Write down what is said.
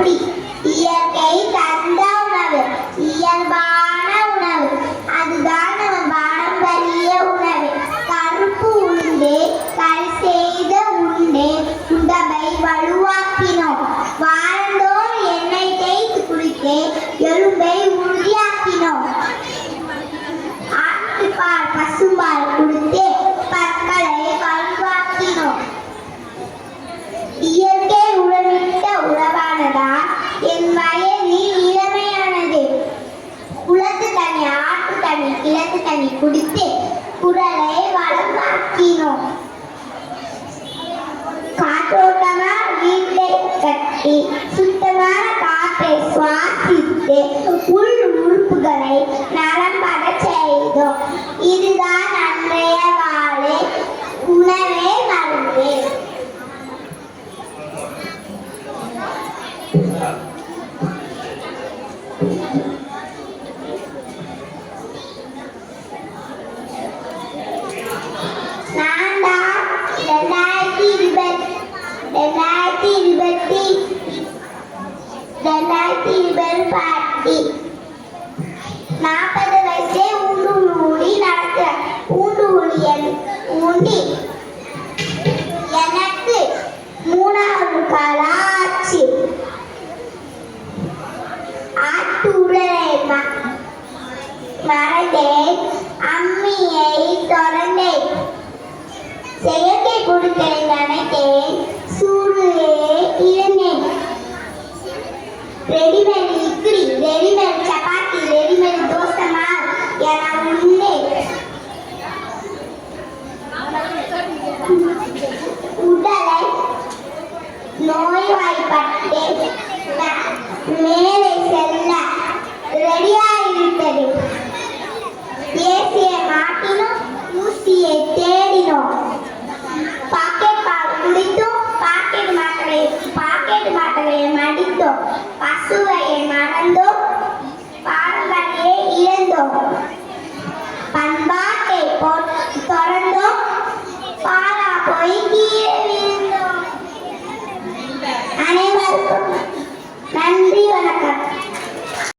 அப்படி இயற்கை தந்த உணவு, இயல்பான உணவு, அதுதான் நம்ம பாரம்பரிய உணவு. கருப்பு உளுந்து கல் செய்த உருண்டை உடம்பை வலுவாக்கினோம். வாரந்தோறும் எண்ணெய் தேய்த்து குளித்து எலும்பை உறுதியாக்கினோம். ஆட்டுப்பால் பசும்பால் கொடுத்து பற்களை வலுவாக்கினோம். இயற்கை உணவிட்ட உறவானதால் என் வயதில் இளமையானது. குளத்து தண்ணி ஆட்டு தண்ணி கிழத்து தண்ணி குடித்து குரலை வளமாக்கினோம். காற்றோட்டமா வீட்டை கட்டி சுத்தமான காற்றை சுவாசித்து உள் உறுப்புகளை நலம்பட செய்தோம். இதுதான் அன்றைய வாழை உணவே மருந்து. பாட்டி 40 வயசே ஊண்டி நடக்க ஊண்டி எனக்கு 3வது கால ஆச்சு. ஆட்டு உடலை மறந்தேன், அம்மியை தொடர்ந்தேன், செயற்கை பொருட்களை நினைத்தேன், சூழலே இருந்தேன். Readymade idli, readymade chapati, readymade dosa மாவு என உண்டே. உடலை நோய்வாய்ப்பட்டு மேலே செல்ல ரெடியாகிவிட்டது. ஏசியை மாட்டினோம், ஊசியை தேடினோம். பாக்கெட் பால் குடித்தோம், பாக்கெட் மாட்டலையை மடித்தோம். பசுவையை மறந்தோம், பாரம்பரியை இழந்தோம். பண்பாட்டை தொடர்ந்தோம், பாலா போய் கீழே விழுந்தோம். அனைவருக்கும் நன்றி, வணக்கம்.